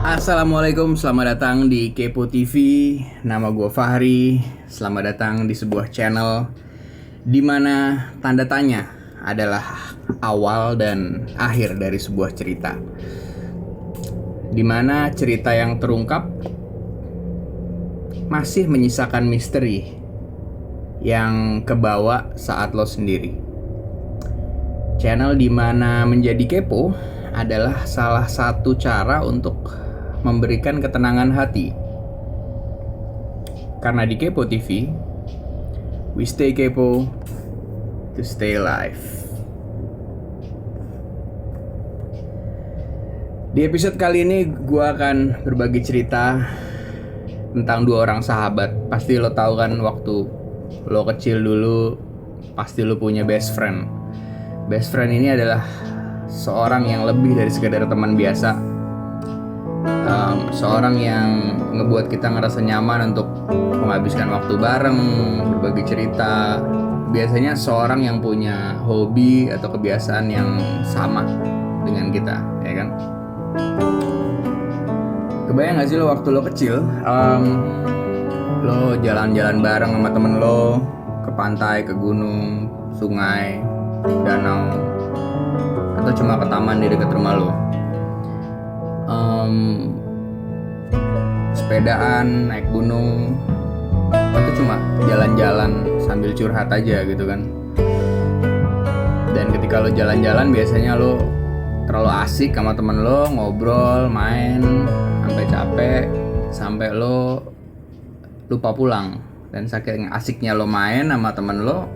Assalamualaikum, selamat datang di Kepo TV. Nama gue Fahri. Selamat datang di sebuah channel di mana tanda tanya adalah awal dan akhir dari sebuah cerita. Di mana cerita yang terungkap masih menyisakan misteri yang kebawa saat lo sendiri. Channel di mana menjadi kepo adalah salah satu cara untuk memberikan ketenangan hati. Karena di Kepo TV, we stay kepo to stay alive. Di episode kali ini gue akan berbagi cerita tentang dua orang sahabat. Pasti lo tahu kan, waktu lo kecil dulu pasti lo punya best friend. Best friend ini adalah seorang yang lebih dari sekedar teman biasa. Seorang yang ngebuat kita ngerasa nyaman untuk menghabiskan waktu bareng, berbagi cerita. Biasanya seorang yang punya hobi atau kebiasaan yang sama dengan kita, ya kan? Kebayang gak sih lo waktu lo kecil, lo jalan-jalan bareng sama temen lo ke pantai, ke gunung, sungai, danau, atau cuma ke taman di dekat rumah lo. Sepedaan, naik gunung, atau cuma jalan-jalan sambil curhat aja gitu kan. Dan ketika lo jalan-jalan biasanya lo terlalu asik sama temen lo, ngobrol, main sampai capek, sampai lo lupa pulang. Dan saking asiknya lo main sama temen lo,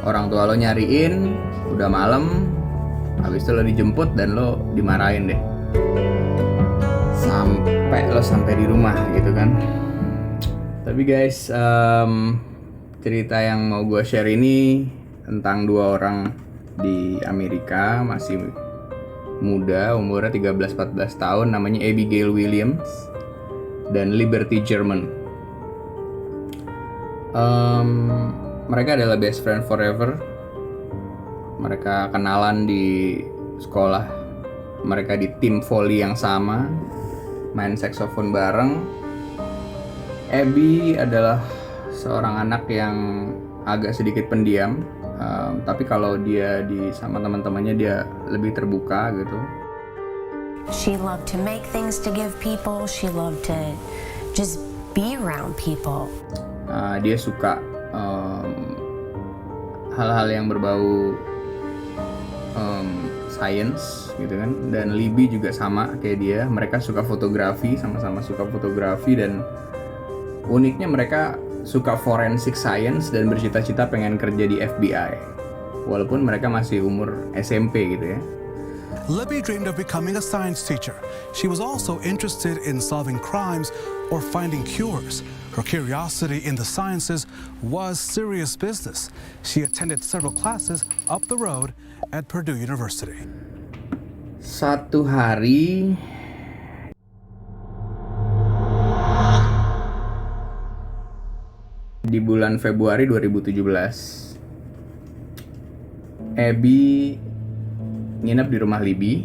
orang tua lo nyariin, udah malam, habis itu lo dijemput dan lo dimarahin deh sampai di rumah gitu kan. Tapi guys, cerita yang mau gue share ini tentang dua orang di Amerika, masih muda, umurnya 13-14 tahun, namanya Abigail Williams dan Liberty German. Mereka adalah best friend forever. Mereka kenalan di sekolah, mereka di tim volley yang sama, main saksofon bareng. Abby adalah seorang anak yang agak sedikit pendiam, tapi kalau dia sama teman-temannya dia lebih terbuka gitu. She loved to make things to give people. She loved to just be around people. Dia suka hal-hal yang berbau science gitu kan. Dan Libby juga sama kayak dia, mereka suka fotografi, sama-sama suka fotografi, dan uniknya mereka suka forensic science dan bercita-cita pengen kerja di FBI walaupun mereka masih umur SMP gitu ya. Libby dreamed of becoming a science teacher. She was also interested in solving crimes or finding cures. Her curiosity in the sciences was serious business. She attended several classes up the road at Purdue University. Satu hari di bulan Februari 2017, Abby nginep di rumah Libby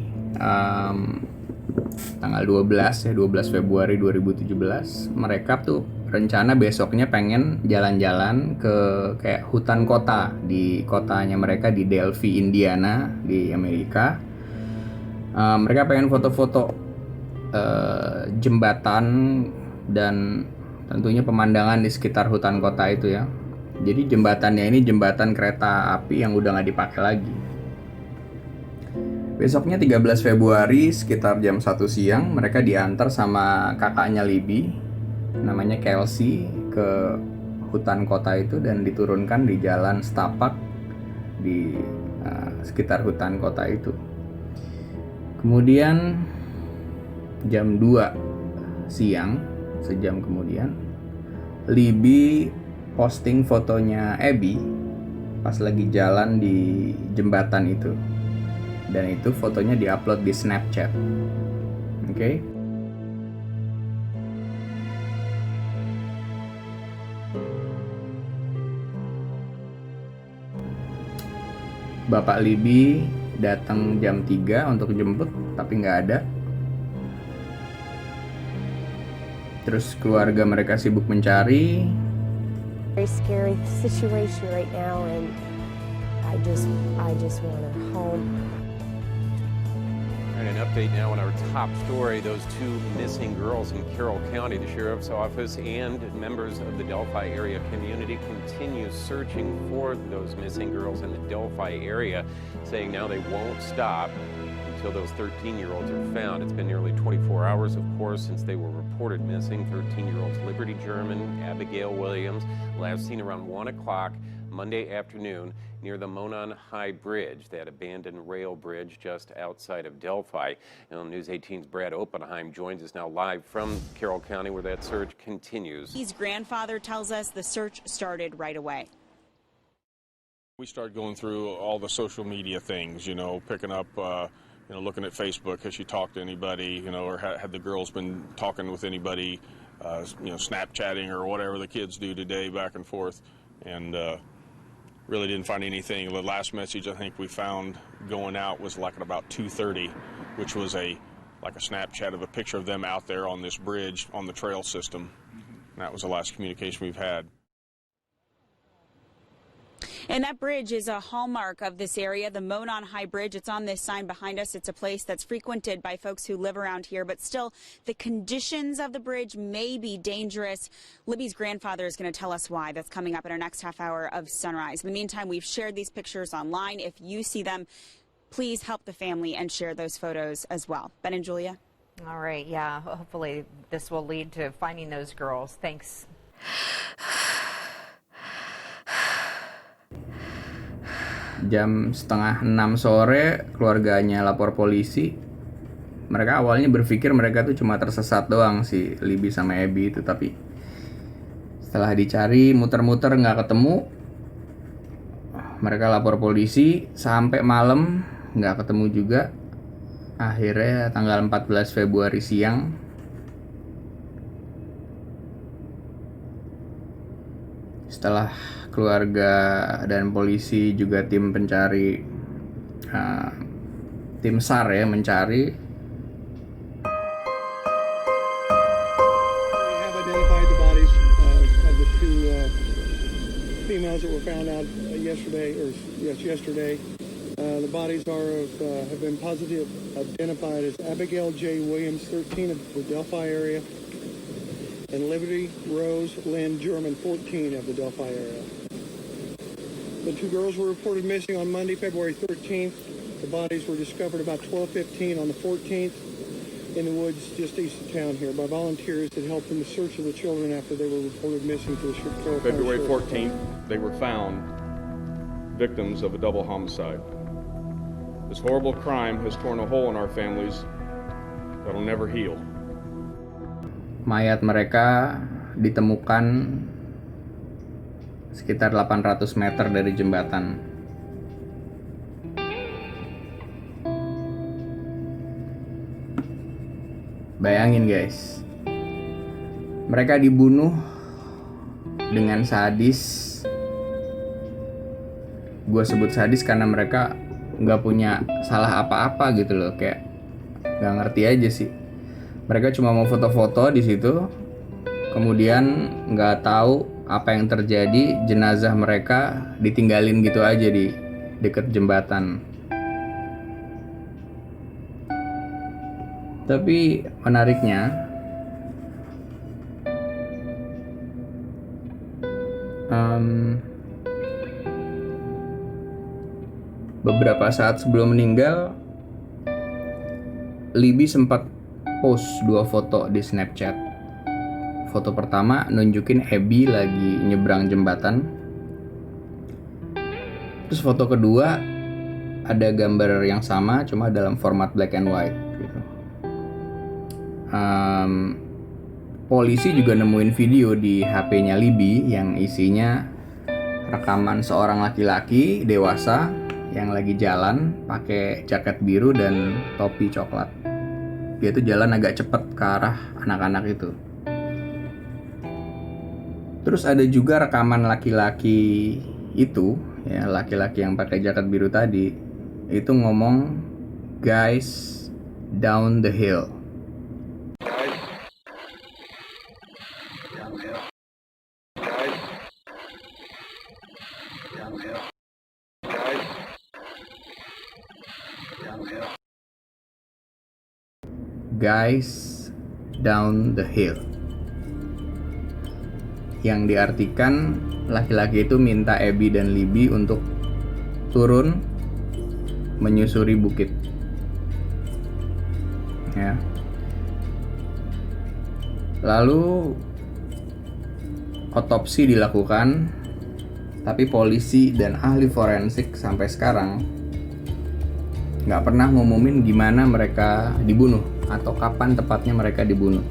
tanggal 12 Februari 2017. Mereka tuh rencana besoknya pengen jalan-jalan ke kayak hutan kota di kotanya mereka di Delphi, Indiana di Amerika. Mereka pengen foto-foto jembatan dan tentunya pemandangan di sekitar hutan kota itu ya. Jadi jembatannya ini jembatan kereta api yang udah gak dipakai lagi. Besoknya 13 Februari sekitar jam 1 siang mereka diantar sama kakaknya Libby, namanya Kelsey, ke hutan kota itu dan diturunkan di jalan setapak di sekitar hutan kota itu. Kemudian jam 2 siang, sejam kemudian, Libby posting fotonya Abby pas lagi jalan di jembatan itu. Dan itu fotonya diupload di Snapchat. Oke. Bapak Libby datang jam 3 untuk jemput, tapi nggak ada. Terus keluarga mereka sibuk mencari. Very scary situation right now, and I just want her home. And an update now on our top story, those two missing girls in Carroll County. The Sheriff's Office and members of the Delphi area community continue searching for those missing girls in the Delphi area, saying now they won't stop until those 13-year-olds are found. It's been nearly 24 hours, of course, since they were reported missing. 13-year-olds Liberty German, Abigail Williams, last seen around 1 o'clock Monday afternoon near the Monon High Bridge, that abandoned rail bridge just outside of Delphi. Now, News 18's Brad Oppenheim joins us now live from Carroll County, where that search continues. His grandfather tells us the search started right away. We started going through all the social media things, picking up, looking at Facebook. Has she talked to anybody, or had the girls been talking with anybody, Snapchatting or whatever the kids do today back and forth. And really didn't find anything. The last message I think we found going out was like at about 2:30, which was like a Snapchat of a picture of them out there on this bridge on the trail system. And that was the last communication we've had. And that bridge is a hallmark of this area, the Monon High Bridge. It's on this sign behind us. It's a place that's frequented by folks who live around here, but still the conditions of the bridge may be dangerous. Libby's grandfather is going to tell us why. That's coming up in our next half hour of Sunrise. In the meantime, we've shared these pictures online. If you see them, please help the family and share those photos as well. Ben and Julia. All right. Yeah. Hopefully this will lead to finding those girls. Thanks. Jam 5:30 sore keluarganya lapor polisi. Mereka awalnya berpikir mereka tuh cuma tersesat doang, si Libby sama Abby itu, tapi setelah dicari muter-muter nggak ketemu, mereka lapor polisi. Sampai malam nggak ketemu juga. Akhirnya tanggal 14 Februari siang setelah keluarga dan polisi juga tim pencari, tim SAR ya, mencari. We have identified the bodies of the two females that were found out yesterday. The bodies have been positive identified as Abigail J. Williams, 13, of the Delphi area, and Liberty Rose Lynn German, 14, of the Delphi area. The two girls were reported missing on Monday, February 13th. The bodies were discovered about 12:15 on the 14th in the woods just east of town here by volunteers that helped in the search of the children after they were reported missing to the Carroll County February Sheriff. 14th, they were found victims of a double homicide. This horrible crime has torn a hole in our families that'll never heal. Mayat mereka ditemukan sekitar 800 meter dari jembatan. Bayangin guys, mereka dibunuh dengan sadis. Gue sebut sadis karena mereka nggak punya salah apa-apa gitu loh, kayak nggak ngerti aja sih. Mereka cuma mau foto-foto di situ, kemudian nggak tahu apa yang terjadi. Jenazah mereka ditinggalin gitu aja di dekat jembatan. Tapi menariknya, beberapa saat sebelum meninggal, Libby sempat post 2 foto di Snapchat. Foto pertama nunjukin Abby lagi nyebrang jembatan. Terus foto kedua ada gambar yang sama cuma dalam format black and white gitu. Polisi juga nemuin video di HP-nya Libby yang isinya rekaman seorang laki-laki dewasa yang lagi jalan pakai jaket biru dan topi coklat. Dia tuh jalan agak cepet ke arah anak-anak itu. Terus ada juga rekaman laki-laki itu ya laki-laki yang pakai jaket biru tadi itu ngomong guys down the hill. Guys down the hill, yang diartikan laki-laki itu minta Abby dan Libby untuk turun menyusuri bukit ya. Lalu otopsi dilakukan, tapi polisi dan ahli forensik sampai sekarang nggak pernah ngumumin gimana mereka dibunuh atau kapan tepatnya mereka dibunuh.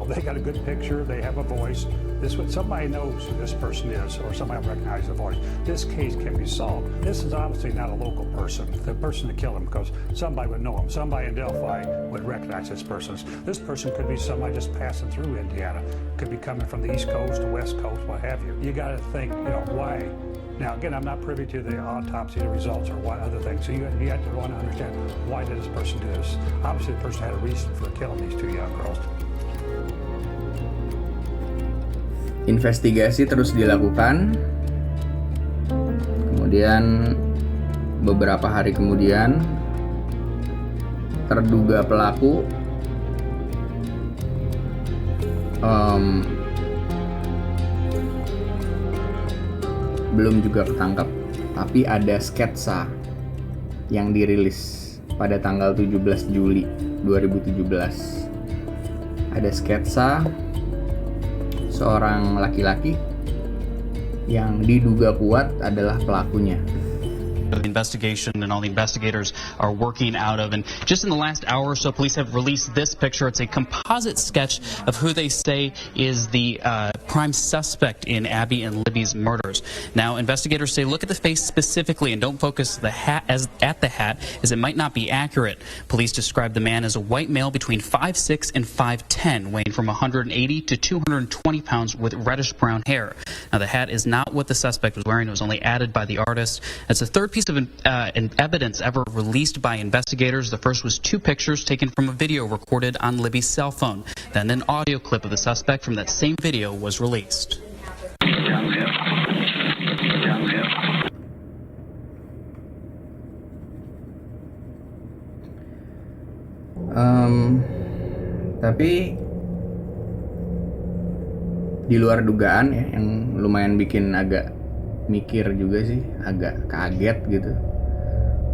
They got a good picture, they have a voice. This what somebody knows who this person is, or somebody recognizes the voice. This case can be solved. This is obviously not a local person, the person that killed him, because somebody would know him. Somebody in Delphi would recognize this person. This person could be somebody just passing through Indiana. Could be coming from the East Coast, the West Coast, what have you. You got to think, why. Now, again, I'm not privy to the autopsy, the results, or what other things. So you have to want to understand, why did this person do this? Obviously, the person had a reason for killing these two young girls. Investigasi terus dilakukan. Kemudian beberapa hari kemudian terduga pelaku belum juga ketangkap, tapi ada sketsa yang dirilis pada tanggal 17 Juli 2017. Ada sketsa seorang laki-laki yang diduga kuat adalah pelakunya. The investigation and all the investigators are working out of. And just in the last hour or so, police have released this picture. It's a composite sketch of who they say is the prime suspect in Abby and Libby's murders. Now, investigators say look at the face specifically and don't focus at the hat, as it might not be accurate. Police describe the man as a white male between 5'6" and 5'10", weighing from 180 to 220 pounds with reddish brown hair. Now, the hat is not what the suspect was wearing. It was only added by the artist. It's the third piece of evidence ever released by investigators. The first was 2 pictures taken from a video recorded on Libby's cell phone. Then an audio clip of the suspect from that same video was released. Tapi di luar dugaan ya, yang lumayan bikin agak mikir juga sih, agak kaget gitu.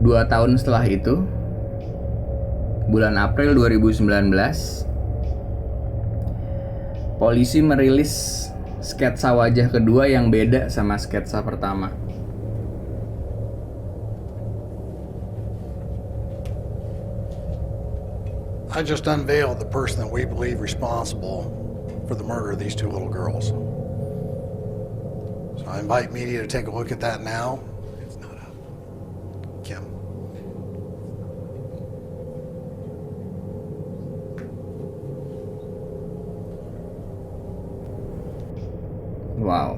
2 tahun setelah itu, bulan April 2019, polisi merilis sketsa wajah kedua yang beda sama sketsa pertama. I just unveiled the person that we believe responsible for the murder of these 2 little girls. So I invite media to take a look at that now. It's not up. Kim. Wow.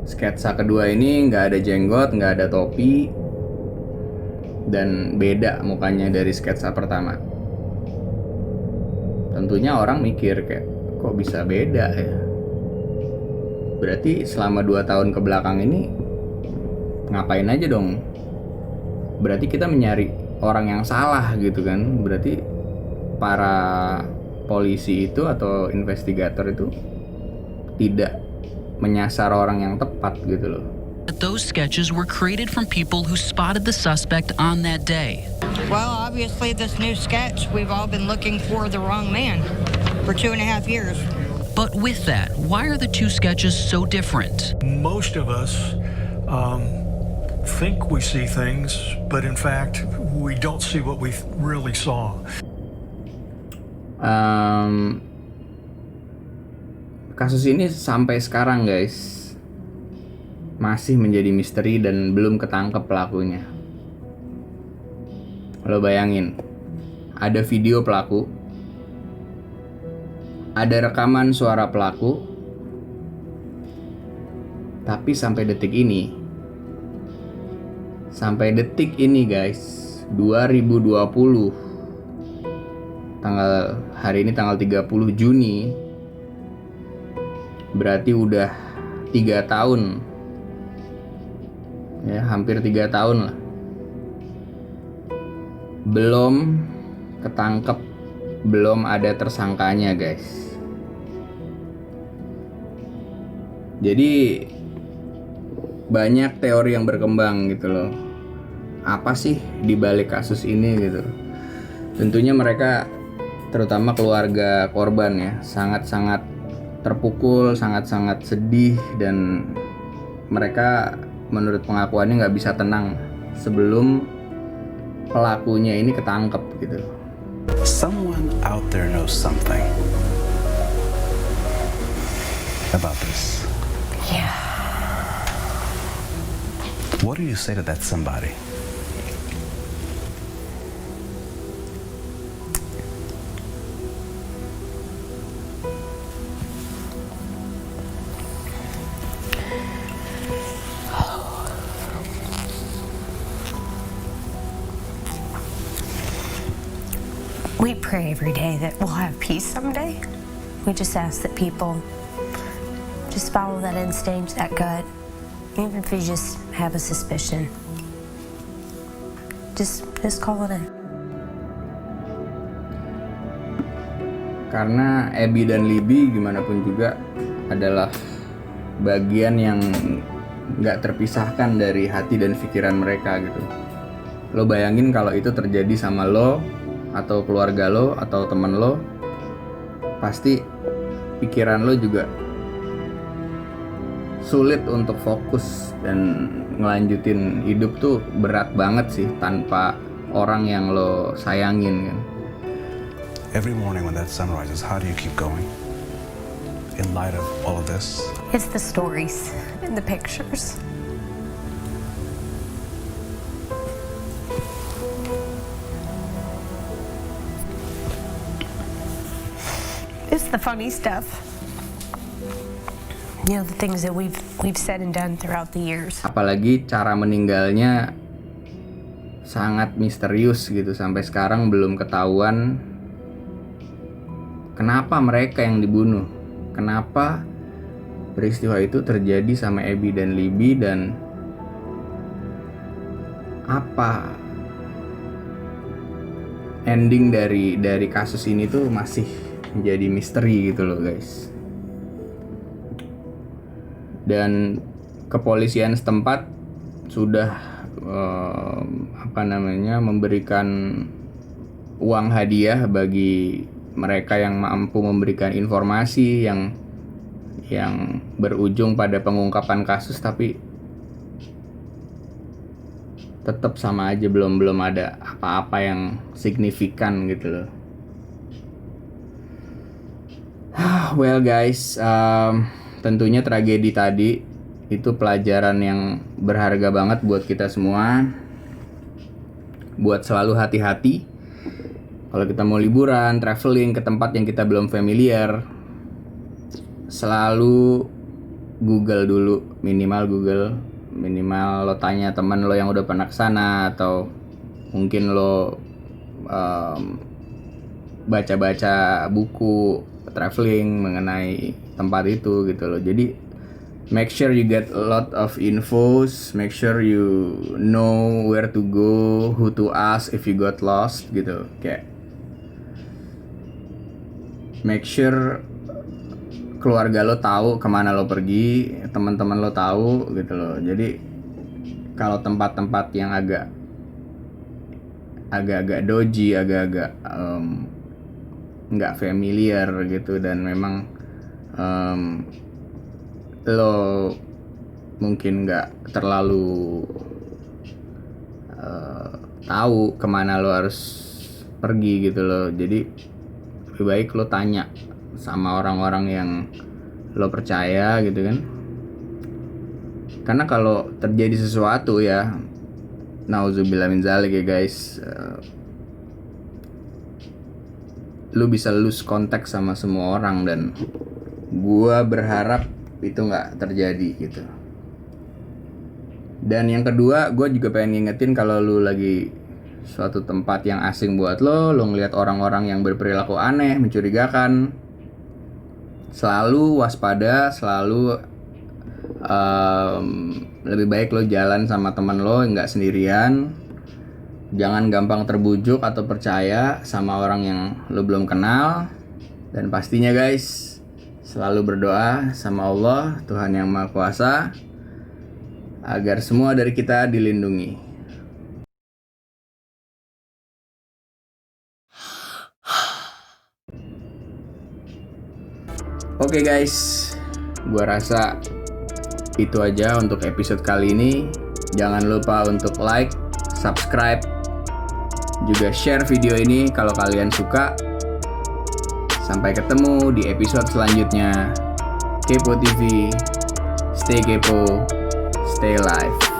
Sketsa kedua ini nggak ada jenggot, nggak ada topi, dan beda mukanya dari sketsa pertama. Tentunya orang mikir kayak, kok bisa beda ya? Berarti selama 2 tahun ke belakang ini ngapain aja dong? Berarti kita mencari orang yang salah gitu kan? Berarti para polisi itu atau investigator itu tidak menyasar orang yang tepat gitu loh. Those sketches were created from people who spotted the suspect on that day. Well, obviously this new sketch, we've all been looking for the wrong man for 2.5 years. But with that, why are the 2 sketches so different? Most of us think we see things, but in fact, we don't see what we really saw. Kasus ini sampai sekarang guys masih menjadi misteri dan belum ketangkep pelakunya. Lo bayangin, ada video pelaku, ada rekaman suara pelaku, Tapi sampai detik ini guys, 2020, hari ini tanggal 30 Juni, berarti udah 3 tahun ya, hampir 3 tahun lah, belum ketangkep, belum ada tersangkanya guys. Jadi banyak teori yang berkembang gitu loh, apa sih di balik kasus ini gitu. Tentunya mereka, terutama keluarga korban ya, sangat-sangat terpukul, sangat-sangat sedih, dan mereka menurut pengakuannya nggak bisa tenang sebelum pelakunya ini ketangkep gitu. Someone out there knows something about this. Yeah. What do you say to that somebody? We pray every day that we'll have peace someday. We just ask that people just follow that instinct, that gut. Even if you just have a suspicion, just call it in. Karena Abby dan Libby gimana pun juga adalah bagian yang nggak terpisahkan dari hati dan pikiran mereka gitu. Lo bayangin kalau itu terjadi sama lo, atau keluarga lo, atau temen lo, pasti pikiran lo juga sulit untuk fokus dan ngelanjutin hidup tuh berat banget sih tanpa orang yang lo sayangin kan. Every morning when that sun rises, how do you keep going? In light of all of this? It's the stories and the pictures. It's the funny stuff. You know, the things that we've said and done throughout the years. Apalagi cara meninggalnya sangat misterius gitu, sampai sekarang belum ketahuan kenapa mereka yang dibunuh, kenapa peristiwa itu terjadi sama Abby dan Libby, dan apa ending dari kasus ini tuh masih menjadi misteri gitu loh guys. Dan kepolisian setempat sudah memberikan uang hadiah bagi mereka yang mampu memberikan informasi yang berujung pada pengungkapan kasus, tapi tetap sama aja, belum ada apa-apa yang signifikan gitu loh. Well guys, tentunya tragedi tadi itu pelajaran yang berharga banget buat kita semua, buat selalu hati-hati kalau kita mau liburan, traveling ke tempat yang kita belum familiar. Selalu Google dulu, minimal lo tanya teman lo yang udah pernah kesana, atau mungkin lo baca-baca buku traveling mengenai tempat itu gitu loh. Jadi make sure you get a lot of infos, make sure you know where to go, who to ask if you got lost gitu. Kayak make sure keluarga lo tahu kemana lo pergi, teman-teman lo tahu gitu loh. Jadi kalau tempat-tempat yang agak-agak dodgy, agak-agak nggak familiar gitu, dan memang lo mungkin nggak terlalu tahu kemana lo harus pergi gitu loh. Jadi lebih baik lo tanya sama orang-orang yang lo percaya gitu kan. Karena kalau terjadi sesuatu ya, nauzubillah min zalik ya guys, lu bisa lose kontak sama semua orang, dan gua berharap itu nggak terjadi gitu. Dan yang kedua, gue juga pengen ngingetin kalau lu lagi suatu tempat yang asing buat lo ngelihat orang-orang yang berperilaku aneh, mencurigakan, selalu waspada, selalu lebih baik lo jalan sama teman lo, nggak sendirian. Jangan gampang terbujuk atau percaya sama orang yang lo belum kenal. Dan pastinya guys, selalu berdoa sama Allah, Tuhan yang Maha Kuasa, agar semua dari kita dilindungi. Oke guys, gua rasa itu aja untuk episode kali ini. Jangan lupa untuk like, subscribe, juga share video ini kalau kalian suka. Sampai ketemu di episode selanjutnya. Kepo TV, stay kepo, stay alive.